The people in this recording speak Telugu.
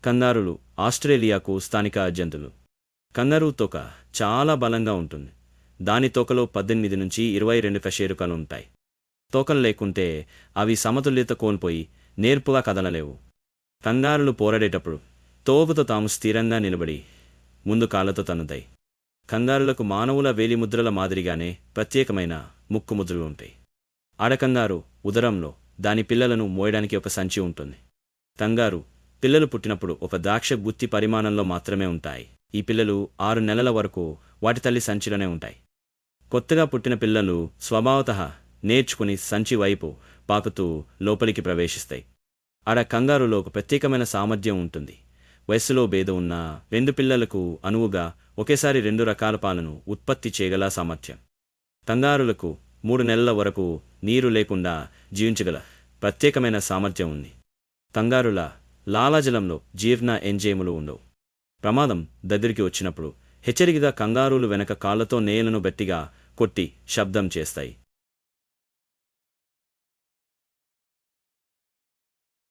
కంగారులు ఆస్ట్రేలియాకు స్థానిక జంతువులు. కంగారూ తోక చాలా బలంగా ఉంటుంది. దాని తోకలో 18 నుంచి 22 కశేరుకాలు ఉంటాయి. తోకలు లేకుంటే అవి సమతుల్యత కోల్పోయి నేర్పుగా కదలలేవు. కంగారులు పోరాడేటప్పుడు తోకతో తాము స్థిరంగా నిలబడి ముందు కాళ్ళతో తన్నుతాయి. కంగారులకు మానవుల వేలిముద్రల మాదిరిగానే ప్రత్యేకమైన ముక్కు ముద్రలు ఉంటాయి. ఆడకంగారు ఉదరంలో దాని పిల్లలను మోయడానికి ఒక సంచి ఉంటుంది. కంగారు పిల్లలు పుట్టినప్పుడు ఒక ద్రాక్ష గుత్తి పరిమాణంలో మాత్రమే ఉంటాయి. ఈ పిల్లలు 6 నెలల వరకు వాటి తల్లి సంచిలోనే ఉంటాయి. కొత్తగా పుట్టిన పిల్లలు స్వభావతః నేర్చుకుని సంచి వైపు పాకుతూ లోపలికి ప్రవేశిస్తాయి. ఆడ కంగారులో ఒక ప్రత్యేకమైన సామర్థ్యం ఉంటుంది. వయస్సులో భేదం ఉన్న 2 పిల్లలకు అనువుగా ఒకేసారి 2 రకాల పాలను ఉత్పత్తి చేయగల సామర్థ్యం. కంగారులకు 3 నెలల వరకు నీరు లేకుండా జీవించగల ప్రత్యేకమైన సామర్థ్యం ఉంది. కంగారుల లాలాజలంలో జీర్ణ ఎంజైములు ఉండవు. ప్రమాదం దగ్గరికి వచ్చినప్పుడు హెచ్చరికగా కంగారూలు వెనక కాళ్లతో నేలను గట్టిగా కొట్టి శబ్దం చేస్తాయి.